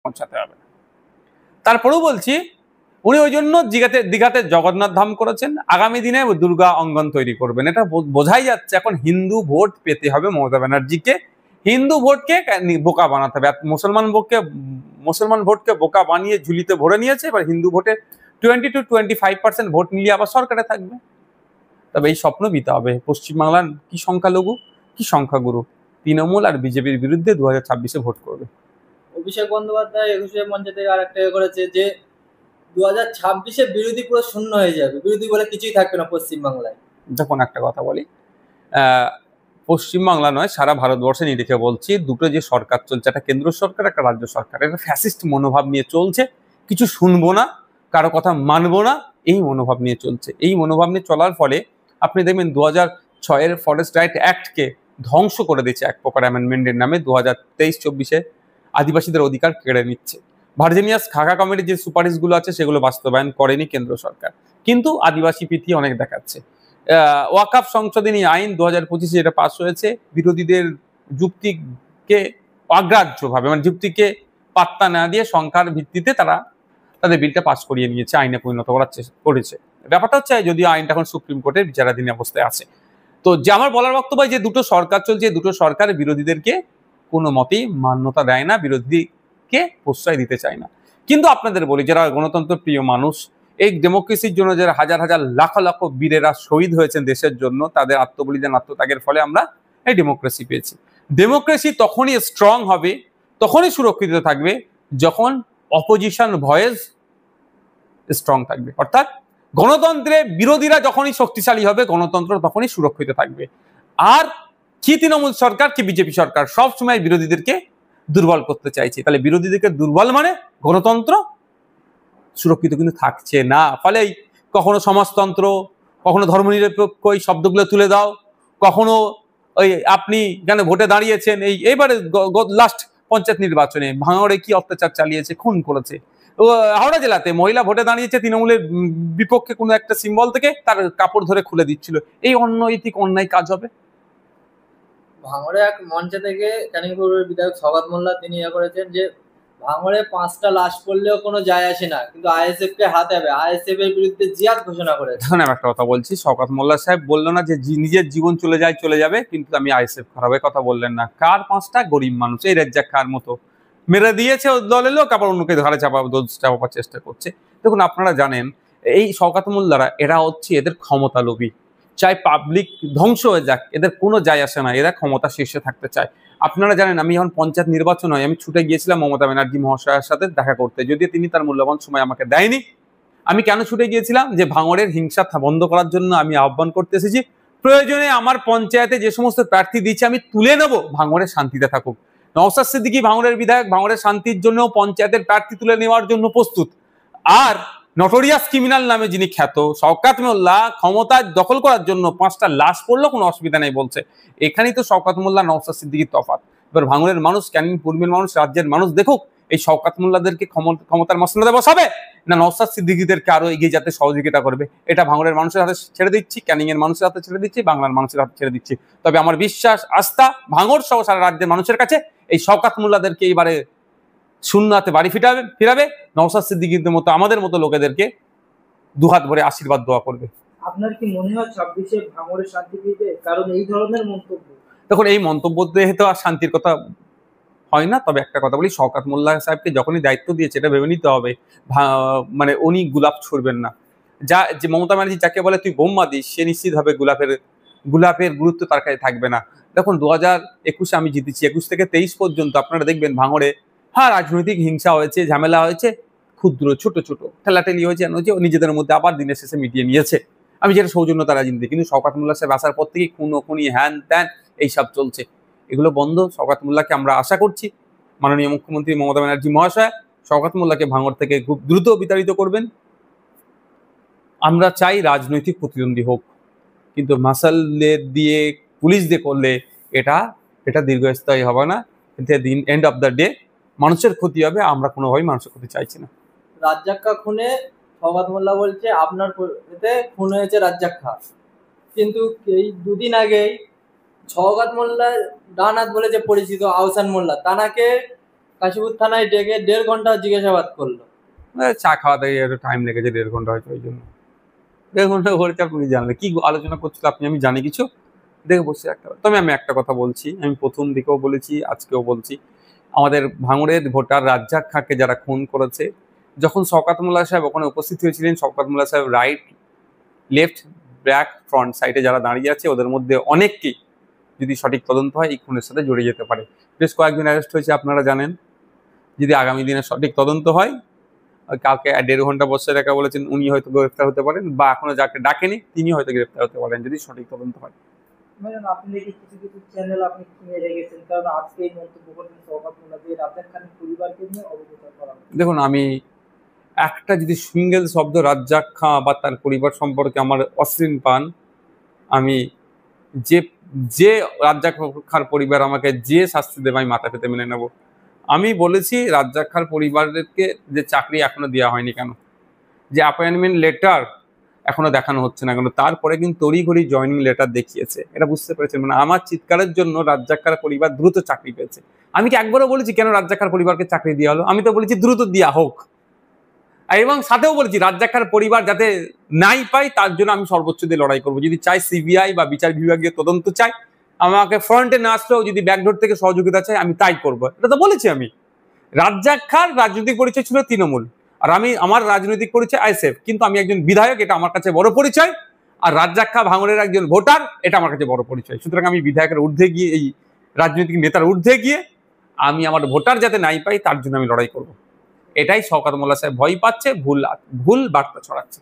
পৌঁছাতে হবে। তারপরেও বলছি, উনি ওই জন্য দীঘাতে জগন্নাথ ধাম করেছেন, আগামী দিনে দুর্গা অঙ্গন তৈরি করবেন। এটা বোঝাই যাচ্ছে এখন হিন্দু ভোট পেতে হবে মমতা ব্যানার্জিকে, হিন্দু ভোটকে বোকা বানাতে হবে। মুসলমান ভোটকে বোকা বানিয়ে ঝুলিতে ভরে নিয়েছে, এবার হিন্দু ভোটে 20 to 25% ভোট মিলিয়ে আবার সরকারে থাকবে। তবে এই স্বপ্ন দিতে হবে। পশ্চিমবাংলার কি সংখ্যালঘু কি সংখ্যাগুরু তৃণমূল আর বিজেপির বিরুদ্ধে 2026-এ ভোট করবে। অভিষেক বন্দ্যোপাধ্যায় 21শে মঞ্চ থেকে আরেকটা করেছে যে 2026-এ বিরোধী পুরো শূন্য হয়ে যাবে, বিরোধী বলে কিছুই থাকবে না পশ্চিমবাংলায়। দেখুন একটা কথা বলি, পশ্চিমবাংলা নয় সারা ভারতবর্ষে নিরিখে বলছি, দুটো যে সরকার চলছে, একটা কেন্দ্র সরকার একটা রাজ্য সরকার, একটা ফ্যাসিস্ট মনোভাব নিয়ে চলছে, কিছু শুনবো না, কারো কথা মানবো না, এই মনোভাব নিয়ে চলছে। এই মনোভাব নিয়ে চলার ফলে আপনি দেখবেন 2006-এর ফরেস্ট রাইট অ্যাক্টকে ধ্বংস করে দিচ্ছে এক প্রকার অ্যামেন্ডমেন্টের নামে। 2023-24-এ আদিবাসীদের অধিকার কেড়ে নিচ্ছে। ভার্জিনিয়াস খাকা কমিটির যে সুপারিশগুলো আছে সেগুলো বাস্তবায়ন করেনি কেন্দ্র সরকার, কিন্তু আদিবাসী প্রীতি অনেক দেখাচ্ছে। ওয়াকফ সংশোধনী আইন 2025-এ যেটা পাস হয়েছে, বিরোধীদের যুক্তিকে অগ্রাহ্যভাবে, মানে যুক্তিকে পাত্তা না দিয়ে সংখ্যার ভিত্তিতে তারা তাদের বিলটা পাস করিয়ে নিয়েছে, আইনে পরিণত করেছে। ব্যাপারটা হচ্ছে যদিও আইনটা এখন সুপ্রিম কোর্টের বিচারাধীন অবস্থায় আছে। তো যে আমার বলার বক্তব্য, যে দুটো সরকার চলছে, দুটো সরকার বিরোধীদেরকে কোনো মতেই মান্যতা দেয় না, বিরোধীকে প্রশ্রয় দিতে চায় না। কিন্তু আপনাদের বলি, যারা গণতন্ত্র প্রিয় মানুষ, এই ডেমোক্রেসির জন্য যারা হাজার হাজার লাখ লাখ বীরেরা শহীদ হয়েছেন দেশের জন্য, তাদের আত্মবলিদান আত্মত্যাগের ফলে আমরা এই ডেমোক্রেসি পেয়েছি। ডেমোক্রেসি তখনই স্ট্রং হবে, তখনই সুরক্ষিত থাকবে, যখন অপোজিশন ভয়েস স্ট্রং থাকবে। অর্থাৎ গণতন্ত্রে বিরোধীরা যখনই শক্তিশালী হবে, গণতন্ত্র তখনই সুরক্ষিত থাকবে। আর কি তৃণমূল সরকার কি বিজেপি সরকার সবসময় বিরোধীদেরকে দুর্বল করতে চাইছে, তাহলে বিরোধীদেরকে দুর্বল মানে গণতন্ত্র সুরক্ষিত কিন্তু থাকছে না। ফলে কখনো সমাজতন্ত্র, কখনো ধর্মনিরপেক্ষ এই শব্দগুলো তুলে দাও, কখনো ওই আপনি কেন ভোটে দাঁড়িয়েছেন, এইবারে লাস্ট পঞ্চায়েত নির্বাচনে ভাঙড়ে কি অত্যাচার চালিয়েছে, খুন করেছে। হাওড়া জেলাতে মহিলা ভোটে দাঁড়িয়েছে তৃণমূলের বিপক্ষে কোনো একটা সিম্বল থেকে, তার কাপড় ধরে খুলে দিচ্ছিল। এই অনৈতিক অন্যায় কাজ হবে? ভাঙড়ে এক মঞ্চে থেকে ক্যানিং পূর্বের বিধায়ক সওগাত মোল্লা তিনি করেছেন যে ভাঙড়ে 5টা লাশ পড়লেও কোনো যায় আসে না, কিন্তু আইএসএফ কে হাতে হবে, আইএসএফ এর বিরুদ্ধে জিহাদ ঘোষণা করেছে। দেখুন আমি একটা কথা বলছি, সওগাত মোল্লা সাহেব বললো না যে নিজের জীবন চলে যায় চলে যাবে, কিন্তু আমি আইএসএফ খারাপের কথা বললেন না। কার 5টা? গরিব মানুষ, এই রেজ্জাক খার মতো মেরে দিয়েছে দলের লোক, আবার অন্যকে ঘাড়ে চাপাবার চেষ্টা করছে। দেখুন আপনারা জানেন, এই সওগাত মোল্লারা এরা হচ্ছে এদের ক্ষমতা লোভী, চাই পাবলিক ধ্বংস হয়ে যাক, এদের কোনো যায় আসে না, এরা ক্ষমতা শীর্ষে থাকতে চায়। আপনারা জানেন, আমি যখন পঞ্চায়েত নির্বাচন হয়, আমি ছুটে গিয়েছিলাম মমতা ব্যানার্জি মহাশয়ের সাথে দেখা করতে, যদিও তিনি তার মূল্যবান সময় আমাকে দেয়নি। আমি কেন ছুটে গিয়েছিলাম? যে ভাঙড়ের হিংসা বন্ধ করার জন্য আমি আহ্বান করতে এসেছি। প্রয়োজনে আমার পঞ্চায়েতে যে সমস্ত প্রার্থী দিয়েছি আমি তুলে নেব, ভাঙড়ে শান্তিতে থাকুক। নওশাদ সিদ্দিকী ভাঙড়ের বিধায়ক, ভাঙড়ের শান্তির জন্য পঞ্চায়েতের প্রার্থী তুলে নেওয়ার জন্য প্রস্তুত। আর নটোরিয়াস ক্রিমিনাল নামে যিনি খ্যাত শওকাত মোল্লা, ক্ষমতা দখল করার জন্য 5টা লাশ পড়লো কোনো অসুবিধা নেই বলছে। এখানেই তো শওকাত মোল্লা নওশাদ সিদ্দিকীর তফাৎ। এবার ভাঙড়ের মানুষ, ক্যানিং পূর্বের মানুষ, রাজ্যের মানুষ দেখুক এই শওকাত মোল্লাদেরকে ক্ষমতার মসনদে বসাবে, না নওশাদ সিদ্দিকীদেরকে আরো এগিয়ে যেতে সহযোগিতা করবে। এটা ভাঙড়ের মানুষের হাতে ছেড়ে দিচ্ছি, ক্যানিং এর মানুষের হাতে ছেড়ে দিচ্ছি, বাংলার মানুষের হাতে ছেড়ে দিচ্ছি। তবে আমার বিশ্বাস, আস্থা ভাঙড় সহ সারা রাজ্যের মানুষের কাছে এই শওকাত মোল্লাদেরকে এইবারে শূন্য হাতে বাড়ি ফিরাবে, নওশাদ সিদ্দিকীদের মতো আমাদের মতো লোকেদেরকে দুহাত ভরে আশীর্বাদ দোয়া করবে। আপনার কি মনে হয় 26-এ ভাঙড়ে শান্তি ফিরবে? কারণ এই ধরনের মন্তব্য, দেখুন এই মন্তব্য দিয়ে তো আর শান্তির কথা হয় না। তবে একটা কথা বলি, শওকাত মোল্লা সাহেবকে যখনই দায়িত্ব দিয়েছে এটা ভেবে নিতে হবে, মানে উনি গোলাপ ছুড়বেন না। যে মমতা ব্যানার্জি যাকে বলে তুই বোম্মা দিস, সে নিশ্চিত হবে গোলাপের গুরুত্ব তার কাছে থাকবে না। দেখুন 2021-এ আমি জিতেছি, 21 থেকে 23 পর্যন্ত আপনারা দেখবেন ভাঙড়ে রাজনৈতিক হিংসা হয়েছে, ঝামেলা হয়েছে, ক্ষুদ্র ছোট ছোট ঠেলাঠেলি হয়েছে, নিজেদের মধ্যে আবার দিনের শেষে মিটিয়ে নিয়েছে। আমি যেটা সৌজন্যতা রাজনীতি, কিন্তু শওকাত মোল্লা সাহেব আসার পর থেকেই খুনি হ্যান ত্যান এইসব চলছে। এগুলো বন্ধ। শওকাত মোল্লাকে আমরা আশা করছি মাননীয় মুখ্যমন্ত্রী মমতা ব্যানার্জি মহাশয় শওকাত মোল্লাকে ভাঙড় থেকে খুব দ্রুত বিতাড়িত করবেন। আমরা চাই রাজনৈতিক প্রতিদ্বন্দ্বী হোক, কিন্তু মাসালের দিয়ে পুলিশ দিয়ে করলে এটা দীর্ঘস্থায়ী হবে না। কিন্তু এন্ড অফ দ্য ডে মানুষের ক্ষতি হবে, আমরা কোনোভাবেই মানুষের ক্ষতি চাইছি না। রাজ্জাক্কা খুনে সওগাত মোল্লা বলছে আপনার এতে খুন হয়েছে রাজ্জাক্কা, কিন্তু এই দুদিন আগেই সওগাত মোল্লা ডান হাত বলে যে পরিচিত আহসান মোল্লা, তানাকে কাশীপুর থানায় ডেকে 1.5 ঘন্টা জিজ্ঞাসাবাদ করলো। চা খাওয়াতে একটু টাইম লেগেছে, 1.5 ঘন্টা হয়তো, ওই জন্য 1.5 ঘন্টা করেছে। আপনি জানলেন কি আলোচনা করছিল আপনি, আমি জানি কিছু দেখে বসে একটা। তবে আমি একটা কথা বলছি, আমি প্রথম দিকেও বলেছি, আজকেও বলছি, আমাদের ভাঙড়ের ভোটার রাজ্জাক খাঁকে যারা খুন করেছে, যখন শওকত মোল্লা সাহেব ওখানে উপস্থিত হয়েছিলেন, শওকত মোল্লা সাহেব রাইট, লেফট, ব্যাক, ফ্রন্ট সাইডে যারা দাঁড়িয়ে আছে ওদের মধ্যে অনেককেই যদি সঠিক তদন্ত হয় এই খুনের সাথে জড়িয়ে যেতে পারে। বেশ কয়েকজন অ্যারেস্ট হয়েছে আপনারা জানেন। যদি আগামী দিনে সঠিক তদন্ত হয়, কাউকে 1.5 ঘন্টা বসে রাখা বলেছেন, উনি হয়তো গ্রেফতার হতে পারেন, বা এখনো যাকে ডাকেনি তিনি হয়তো গ্রেফতার হতে পারেন যদি সঠিক তদন্ত হয়। আপনি দেখি কিছু কিছু চ্যানেল আপনি কিনে রেখেছেন, কারণ আজকে এই মন্তব্য করছেন শওকত মোল্লা যে রাজ্জাক খানের পরিবারকে নিয়ে অবগত করা। দেখুন, আমি একটা যদি সিঙ্গেল শব্দ রাজ্জাক খাঁ বা তার পরিবার সম্পর্কে আমার অশ্লীল পান, আমি যে যে রাজ্জাক খাঁর পরিবার আমাকে যে শাস্তি দেবে আমি মাথা পেতে মেনে নেব। আমি বলেছি রাজ্জাক খাঁর পরিবারকে যে চাকরি এখনো দেওয়া হয়নি কেন, যে অ্যাপয়েন্টমেন্ট লেটার এখনো দেখানো হচ্ছে না কেন, তারপরে কিন্তু তড়িঘড়ি জয়নিং লেটার দেখিয়েছে। এটা বুঝতে পেরেছেন? মানে আমার চিৎকারের জন্য রাজ্জাক খাঁর পরিবার দ্রুত চাকরি পেয়েছে। আমি কি একবারও বলেছি কেন রাজ্জাক খাঁর পরিবারকে চাকরি দেওয়া হলো? আমি তো বলেছি দ্রুত দেওয়া হোক, এবং সাথেও বলেছি রাজ্জাক খাঁর পরিবার যাতে নাই পাই তার জন্য আমি সর্বোচ্চ দিয়ে লড়াই করবো। যদি চাই সিবিআই বা বিচার বিভাগীয় তদন্ত চাই, আমাকে ফ্রন্টে না আসলেও যদি ব্যাকডোর থেকে সহযোগিতা চাই আমি তাই করবো। এটা তো বলেছি আমি। রাজ্জাক খাঁর রাজনৈতিক পরিচয় ছিল তৃণমূল, আর আমি আমার রাজনৈতিক পরিচয় আইএসএফ, কিন্তু আমি একজন বিধায়ক, এটা আমার কাছে বড় পরিচয়। আর রাজ্জাক খাঁ ভাঙড়ের একজন ভোটার, এটা আমার কাছে বড় পরিচয়। সুতরাং আমি বিধায়কের ঊর্ধ্বে গিয়ে, এই রাজনৈতিক নেতার ঊর্ধ্বে গিয়ে আমি আমার ভোটার যাতে নাই পাই তার জন্য আমি লড়াই করব। এটাই শওকত মোল্লা সাহেব ভয় পাচ্ছে, ভুল বার্তা ছড়াচ্ছে।